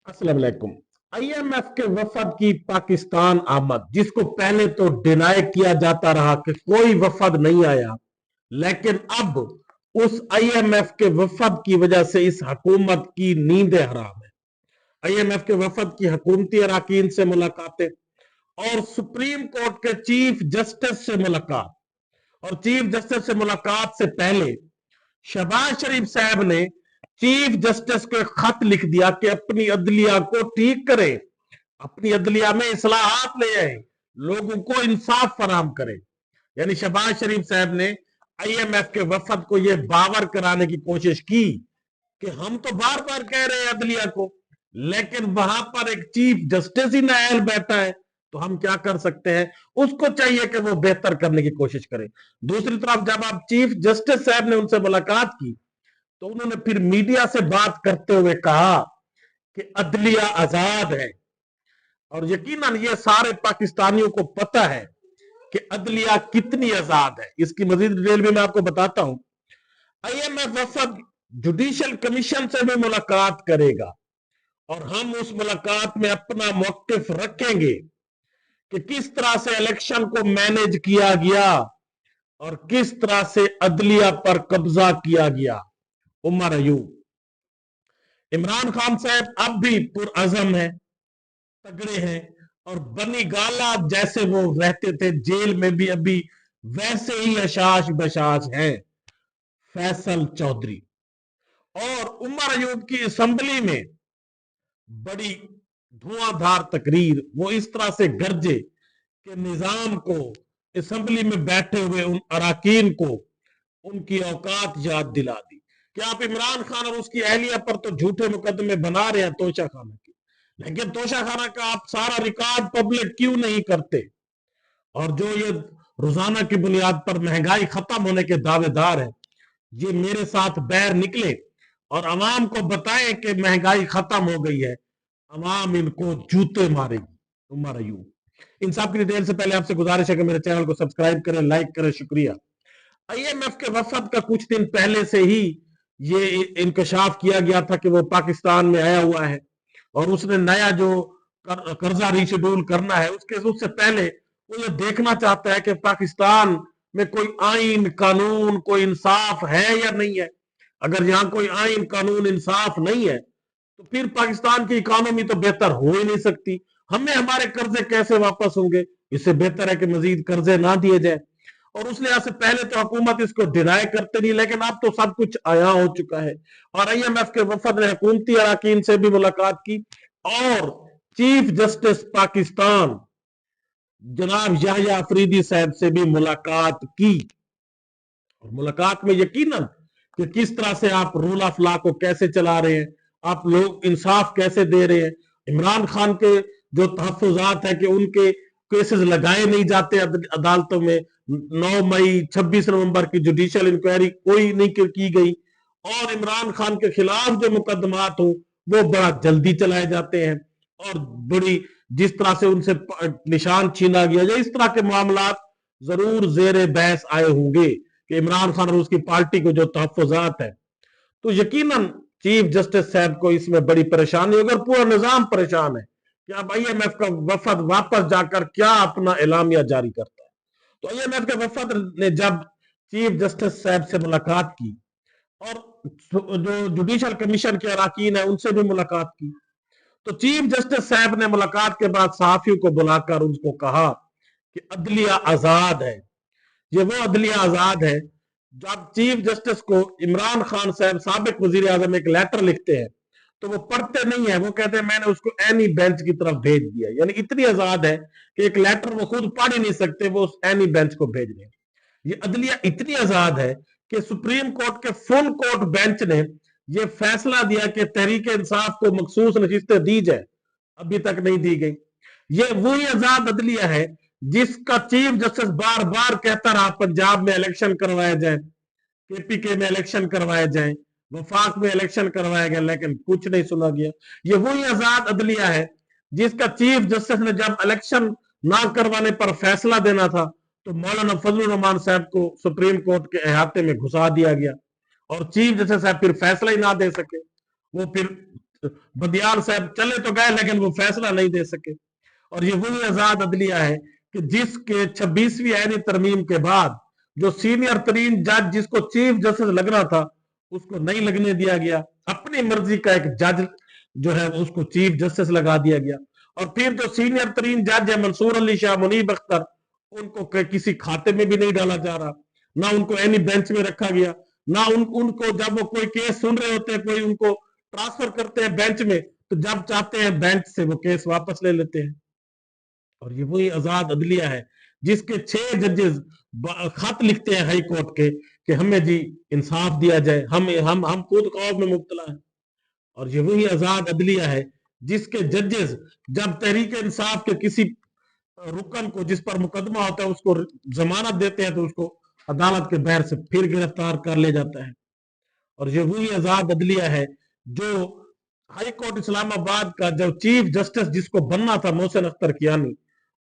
अस्सलाम वालेकुम। आईएमएफ के वफद की पाकिस्तान आमद, जिसको पहले तो डिनाई किया जाता रहा कि कोई वफद नहीं आया, लेकिन अब उस आईएमएफ के वफद की वजह से इस हुकूमत की नींदें हराम है। आईएमएफ के वफद की हुकूमती अरकान से मुलाकातें और सुप्रीम कोर्ट के चीफ जस्टिस से मुलाकात, और चीफ जस्टिस से मुलाकात से पहले शहबाज शरीफ साहब ने चीफ जस्टिस को एक खत लिख दिया कि अपनी अदलिया को ठीक करें, अपनी अदलिया में इस्लाहात ले आए, लोगों को इंसाफ फराम करें। यानी शहबाज शरीफ साहब ने आईएमएफ के वफद को यह बावर कराने की कोशिश की कि हम तो बार बार कह रहे हैं अदलिया को, लेकिन वहां पर एक चीफ जस्टिस ही नायल बैठा है, तो हम क्या कर सकते हैं। उसको चाहिए कि वो बेहतर करने की कोशिश करें। दूसरी तरफ जब आप चीफ जस्टिस साहब ने उनसे मुलाकात की तो उन्होंने फिर मीडिया से बात करते हुए कहा कि अदलिया आजाद है, और यकीनन ये सारे पाकिस्तानियों को पता है कि अदलिया कितनी आजाद है। इसकी मजीद डिटेल भी मैं आपको बताता हूं। आईएमएफ वफद जुडिशियल कमीशन से भी मुलाकात करेगा और हम उस मुलाकात में अपना मौकिफ रखेंगे कि किस तरह से इलेक्शन को मैनेज किया गया और किस तरह से अदलिया पर कब्जा किया गया। उमर अयूब, इमरान खान साहब अब भी पुरअज़म है, तगड़े हैं, और बनी गाला जैसे वो रहते थे जेल में भी अभी वैसे ही अशाश बशाश हैं। फैसल चौधरी और उमर अयूब की असेंबली में बड़ी धुआंधार तकरीर, वो इस तरह से गरजे कि निजाम को, असेंबली में बैठे हुए उन अरकान को उनकी औकात याद दिला दी कि आप इमरान खान और उसकी अहलिया पर तो झूठे मुकदमे बना रहे हैं तोशा खाना के, लेकिन तोशा खाना का आप सारा रिकॉर्ड पब्लिक क्यों नहीं करते। और जो ये रोजाना की बुनियाद पर महंगाई खत्म होने के दावेदार है, ये मेरे साथ बैर निकले और अवाम को बताएं कि महंगाई खत्म हो गई है, अवाम इनको जूते मारेगी। उमर अयूब, इन सब की डिटेल से पहले आपसे गुजारिश है कि मेरे चैनल को सब्सक्राइब करें, लाइक करें, शुक्रिया। आईएमएफ के वफद का कुछ दिन पहले से ही ये इंकशाफ किया गया था कि वो पाकिस्तान में आया हुआ है और उसने नया जो कर्जा रिशेड्यूल करना है उससे पहले वो ये देखना चाहता है कि पाकिस्तान में कोई आइन कानून, कोई इंसाफ है या नहीं है। अगर यहाँ कोई आइन कानून इंसाफ नहीं है तो फिर पाकिस्तान की इकोनॉमी तो बेहतर हो ही नहीं सकती। हमें हमारे कर्जे कैसे वापस होंगे। इससे बेहतर है कि मजीद कर्जे ना दिए जाए। और उस लिहाज से पहले तो हुकूमत इसको डिनाई करते नहीं, लेकिन अब तो सब कुछ आया हो चुका है। और आईएमएफ के वफद ने हुकूमती अरकान से भी मुलाकात की और चीफ जस्टिस पाकिस्तान जनाब याहिया अफरीदी साहब से भी मुलाकात की। और मुलाकात में यकीनन कि किस तरह से आप रूल ऑफ लॉ को कैसे चला रहे हैं, आप लोग इंसाफ कैसे दे रहे हैं। इमरान खान के जो तहफ्फुजात है कि उनके केसेस लगाए नहीं जाते अदालतों में, 9 मई 26 नवंबर की जुडिशियल इंक्वायरी कोई नहीं की गई, और इमरान खान के खिलाफ जो मुकदमात हो वो बड़ा जल्दी चलाए जाते हैं, और बड़ी जिस तरह से उनसे निशान छीना गया या इस तरह के मामला जरूर जेर बहस आए होंगे कि इमरान खान और उसकी पार्टी को जो तहफ्फुजात है। तो यकीनन चीफ जस्टिस साहब को इसमें बड़ी परेशानी होगी और पूरा निजाम परेशान है कि अब आईएमएफ का वफद वापस जाकर क्या अपना एलामिया जारी करता है। तो आईएमएफ के वफद ने जब चीफ जस्टिस साहब से मुलाकात की और जो जुडिशियल कमीशन के अरकान है उनसे भी मुलाकात की, तो चीफ जस्टिस साहब ने मुलाकात के बाद सहाफियों को बुलाकर उनको कहा कि अदलिया आजाद है। ये वो अदलिया आजाद है। जब चीफ जस्टिस को इमरान खान साहब साबिक वजीर आजम एक लेटर लिखते हैं तो वो पढ़ते नहीं है, वो कहते हैं मैंने उसको एनी बेंच की तरफ भेज दिया। यानी इतनी आजाद है कि एक लेटर वो खुद पढ़ ही नहीं सकते, वो उस एनी बेंच को भेज रहे हैं। ये अदलिया इतनी आजाद है कि सुप्रीम कोर्ट के फुल कोर्ट बेंच ने ये फैसला दिया कि तहरीक इंसाफ को मखसूस नशिस्तें दी जाए, अभी तक नहीं दी गई। ये वही आजाद अदलिया है जिसका चीफ जस्टिस बार बार कहता रहा पंजाब में इलेक्शन करवाया जाए, केपीके में इलेक्शन करवाया जाए, वफाक में इलेक्शन करवाया गया, लेकिन कुछ नहीं सुना गया। ये वही आजाद अदलिया है जिसका चीफ जस्टिस ने जब इलेक्शन ना करवाने पर फैसला देना था तो मौलाना फजलुर रहमान साहब को सुप्रीम कोर्ट के अहाते में घुसा दिया गया और चीफ जस्टिस साहब फिर फैसला ही ना दे सके। वो फिर बदियाल साहब चले तो गए लेकिन वो फैसला नहीं दे सके। और ये वही आजाद अदलिया है कि जिसके 26वीं आईनी तरमीम के बाद जो सीनियर तरीन जज जिसको चीफ जस्टिस लगना था उसको नहीं लगने दिया गया, अपनी मर्जी का एक जज जो है उसको चीफ जस्टिस लगा दिया गया। और फिर जो सीनियर तरीन जज है मंसूर अली शाह, मुनीब अख्तर, उनको किसी खाते में भी नहीं डाला जा रहा, ना उनको एनी बेंच में रखा गया, ना उनको जब वो कोई केस सुन रहे होते हैं कोई उनको ट्रांसफर करते हैं बेंच में, तो जब चाहते हैं बेंच से वो केस वापस ले लेते हैं। और ये वही आजाद अदलिया है जिसके 6 जजेस खत लिखते हैं हाई कोर्ट के कि हमें जी इंसाफ दिया जाए, हम खुद खौफ में मुब्तला है। और ये वही आजाद अदलिया है जिसके जजेस जब तहरीक इंसाफ के किसी रुकन को जिस पर मुकदमा होता है उसको जमानत देते हैं तो उसको अदालत के बहर से फिर गिरफ्तार कर ले जाता है। और ये वही आजाद अदलिया है जो हाई कोर्ट इस्लामाबाद का जो चीफ जस्टिस जिसको बनना था मोहसिन अख्तर कियानी,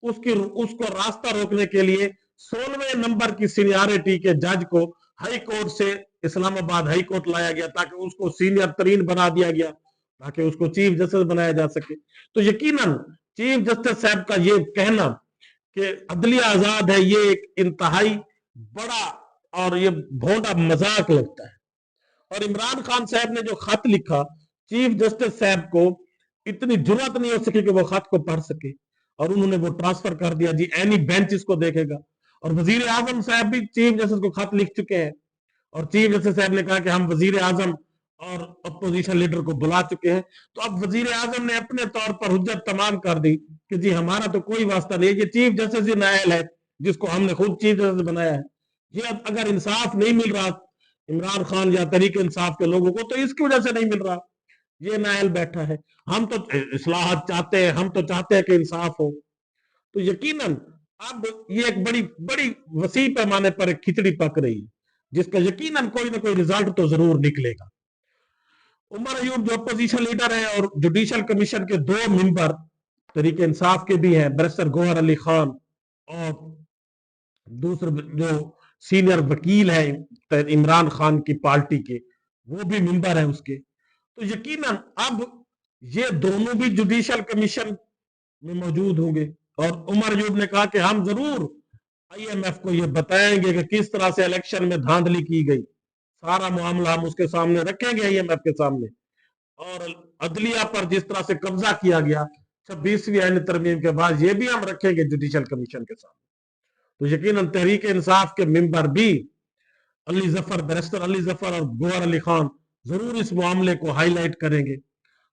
उसको रास्ता रोकने के लिए 16वें नंबर की सीनियरिटी के जज को हाई कोर्ट से इस्लामाबाद हाई कोर्ट लाया गया ताकि उसको सीनियर तरीन बना दिया गया ताकि उसको चीफ जस्टिस बनाया जा सके। तो यकीनन चीफ जस्टिस साहब का ये कहना कि अदलिया आजाद है ये एक इंतहाई बड़ा और ये भोंडा मजाक लगता है। और इमरान खान साहब ने जो खत लिखा चीफ जस्टिस साहब को इतनी जरूरत नहीं हो सकी कि वो खत को पढ़ सके और उन्होंने वो ट्रांसफर कर दिया जी एनी बेंच इसको देखेगा। और वजीर आजम साहब भी चीफ जस्टिस को खत लिख चुके हैं और चीफ जस्टिस साहब ने कहा कि हम वजीर आजम और अपोजिशन लीडर को बुला चुके हैं। तो अब वजीर आजम ने अपने तौर पर हुज्जत तमाम कर दी कि जी हमारा तो कोई वास्ता नहीं, ये चीफ जस्टिस ही नायल है जिसको हमने खुद चीफ जस्टिस बनाया है। ये अब अगर इंसाफ नहीं मिल रहा इमरान खान या तहरीक इंसाफ के लोगों को तो इसकी वजह से नहीं मिल रहा, ये नायल बैठा है। हम तो इस्लाहत चाहते हैं, हम तो चाहते हैं कि इंसाफ हो। तो यकीनन अब ये एक बड़ी बड़ी वसी पैमाने पर एक खिचड़ी पक रही है जिसका यकीनन कोई ना कोई रिजल्ट तो जरूर निकलेगा। उमर अयूब जो अपोजिशन लीडर है और जुडिशल कमीशन के 2 मेंबर तहरीक इंसाफ के भी हैं, बैरिस्टर गौहर अली खान और दूसरे जो सीनियर वकील है इमरान खान की पार्टी के वो भी मेंबर है उसके। तो यकीनन अब ये दोनों भी जुडिशल कमीशन में मौजूद होंगे और उमर अयूब ने कहा कि हम जरूर आईएमएफ को ये बताएंगे कि किस तरह से इलेक्शन में धांधली की गई, सारा मामला हम उसके सामने रखेंगे आईएमएफ के सामने। और अदलिया पर जिस तरह से कब्जा किया गया 26वीं आईनी तरमीम के बाद ये भी हम रखेंगे जुडिशल कमीशन के सामने। तो यकीनन तहरीक इंसाफ के मेंबर भी अली जफर, बैरिस्टर अली जफर और गौहर अली खान जरूर इस मामले को हाईलाइट करेंगे।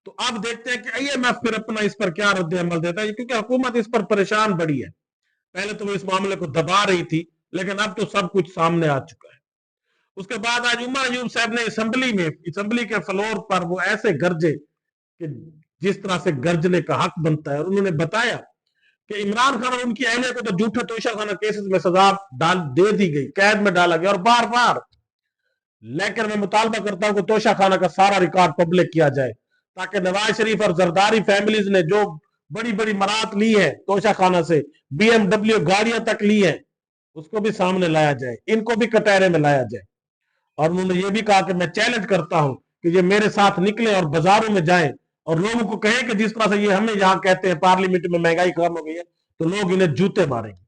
तो अब देखते हैं कि आईएमएफ फिर अपना इस पर क्या रद्द अमल देता है, क्योंकि हुकूमत इस पर परेशान बड़ी है। पहले तो वो इस मामले को दबा रही थी लेकिन अब तो सब कुछ सामने आ चुका है। उसके बाद आज उमर अयूब साहब ने असेंबली के फ्लोर पर वो ऐसे गरजे कि जिस तरह से गरजने का हक बनता है और उन्होंने बताया कि इमरान खान और उनकी अहलिया को तो झूठे तोशाखाना केसेस में सजा दे दी गई, कैद में डाला गया और बार बार। लेकिन मैं मुतालबा करता हूं कि तोशाखाना का सारा रिकॉर्ड पब्लिक किया जाए ताकि नवाज शरीफ और जरदारी फैमिलीज ने जो बड़ी बड़ी मरात ली है तोशाखाना से, बीएमडब्ल्यू गाड़ियां तक ली है, उसको भी सामने लाया जाए, इनको भी कटहरे में लाया जाए। और उन्होंने ये भी कहा कि मैं चैलेंज करता हूं कि ये मेरे साथ निकले और बाजारों में जाएं और लोगों को कहें कि जिस तरह से ये हमें यहां कहते हैं पार्लियामेंट में महंगाई कम हो गई है तो लोग इन्हें जूते मारेंगे।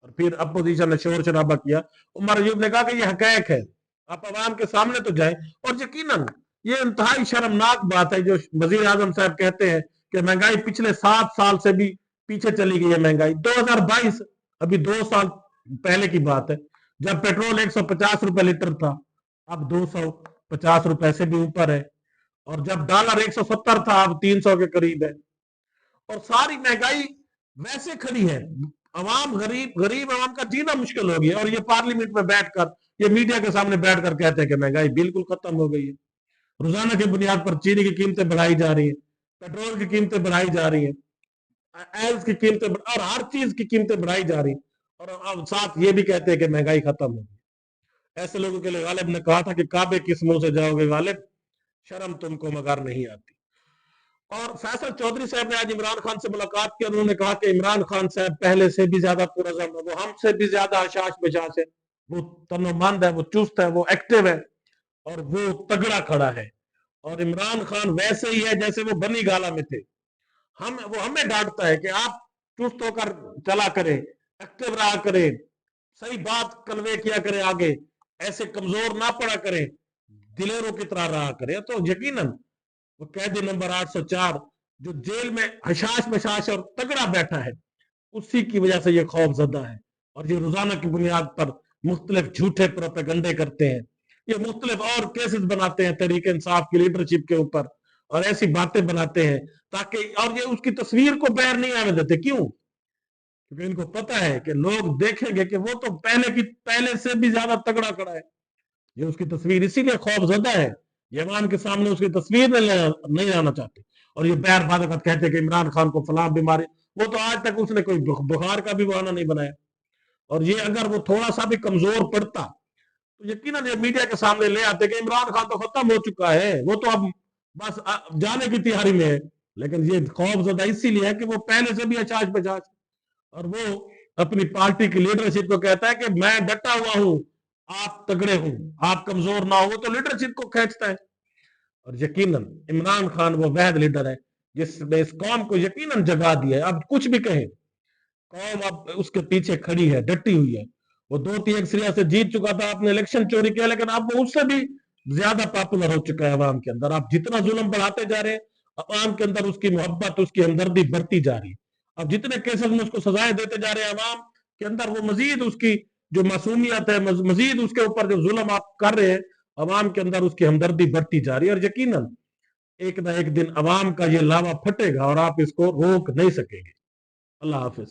और फिर अपोजिशन ने शोर शराबा किया। उमर अयूब ने कहा कि ये हकैक है, आप आवाम के सामने तो जाए। और यकीनन ये इंतहाई शर्मनाक बात है जो वजीर आजम साहब कहते हैं कि महंगाई पिछले 7 साल से भी पीछे चली गई है। महंगाई 2022 अभी 2 साल पहले की बात है जब पेट्रोल 150 रुपए लीटर था, अब 250 रुपए से भी ऊपर है। और जब डॉलर 170 था अब 300 के करीब है। और सारी महंगाई वैसे खड़ी है, अवाम गरीब अवाम का जीना मुश्किल हो गया और ये पार्लियामेंट में बैठकर ये मीडिया के सामने बैठकर कहते हैं कि महंगाई बिल्कुल खत्म हो गई है। रोजाना की बुनियाद पर चीनी की कीमतें बढ़ाई जा रही है, पेट्रोल की कीमतें बढ़ाई जा रही है, एल्स की कीमतें और हर चीज की कीमतें बढ़ाई जा रही है। और अब साथ ये भी कहते हैं कि महंगाई खत्म हो गई। ऐसे लोगों के लिए गालिब ने कहा था कि काबे किस मुंह से जाओगे गालिब, शर्म तुमको मगर नहीं आती। और फैसल चौधरी साहब ने आज इमरान खान से मुलाकात की। उन्होंने कहा कि इमरान खान साहब पहले से भी ज्यादा पुरज़म है, वो हमसे भी ज्यादा हशाश बशाश है, वो तनोमंद है, वो चुस्त है, वो एक्टिव है और वो तगड़ा खड़ा है। اور عمران خان ویسے ہی ہے جیسے وہ بنی گالا میں تھے. وہ ہمیں ڈانٹتا ہے کہ آپ چست ہو کر چلا کریں, ایکٹیو رہا کریں, صحیح بات کنوے کیا کریں, آگے ایسے کمزور نہ پڑا کریں, دلیروں کی طرح رہا کریں. تو یقیناً وہ قیدی نمبر 804 جو جیل میں حشاش بشاش اور تگڑا بیٹھا ہے, اسی کی وجہ سے یہ خوف زدہ ہے. اور یہ روزانہ کی بنیاد پر مختلف جھوٹے پروپیگنڈے کرتے ہیں, یہ مختلف اور کیسز بناتے ہیں تحریک انصاف کی لیڈرشپ کے اوپر, اور ایسی باتیں بناتے ہیں تاکہ, اور یہ اس کی تصویر کو باہر نہیں آنے دیتے. کیوں؟ کیونکہ ان کو پتا ہے کہ لوگ دیکھیں گے کہ وہ تو پہلے سے بھی زیادہ تگڑا کھڑا ہے. یہ اس کی تصویر اسی لیے خوف زدہ ہے, یہ عوام کے سامنے اس کی تصویر نہیں لانا چاہتے. اور یہ بہر بادقت کہتے ہیں کہ عمران خان کو فلاں بیماری, وہ تو آج تک اس نے کوئی بخار کا بھی بہانہ نہیں بنایا. اور یہ اگر وہ تھوڑا سا بھی کمزور پڑتا تو یقیناً یہ میڈیا کے سامنے لے آتے کہ عمران خان تو ختم ہو چکا ہے, وہ تو اب بس جانے کی تیاری میں ہے. لیکن یہ خوف زدہ اسی لیے ہے کہ وہ پہلے سے بھی اچاش بچاش, اور وہ اپنی پارٹی کی لیڈرشپ کو کہتا ہے کہ میں ڈٹا ہوا ہوں, آپ تگڑے ہوں, آپ کمزور نہ ہو. وہ تو لیڈرشپ کو کھینچتا ہے. اور یقیناً عمران خان وہ واحد لیڈر ہے جس نے اس قوم کو یقیناً جگا دیا ہے. اب کچھ بھی کہیں, قوم اب اس کے پیچھے کھڑی ہے, ڈٹی ہوئی ہے. وہ 2-3 ایکسریا سے جیت چکا تھا, آپ نے الیکشن چوری کیا, لیکن اب وہ اس سے بھی زیادہ پاپولر ہو چکا ہے عوام کے اندر. آپ جتنا ظلم بڑھاتے جا رہے ہیں, عوام کے اندر اس کی محبت, اس کی ہمدردی بڑھتی جا رہی ہے. اب جتنے کیسز میں اس کو سزائیں دیتے جا رہے ہیں, عوام کے اندر وہ مزید اس کی جو معصومیت ہے, مزید اس کے اوپر جو ظلم آپ کر رہے ہیں, عوام کے اندر اس کی ہمدردی بڑھتی جا رہی ہے. اور یقیناً ایک نہ ایک دن عوام کا یہ لاوا پھٹے گا اور آپ اس کو روک نہیں سکیں گے. اللہ حافظ.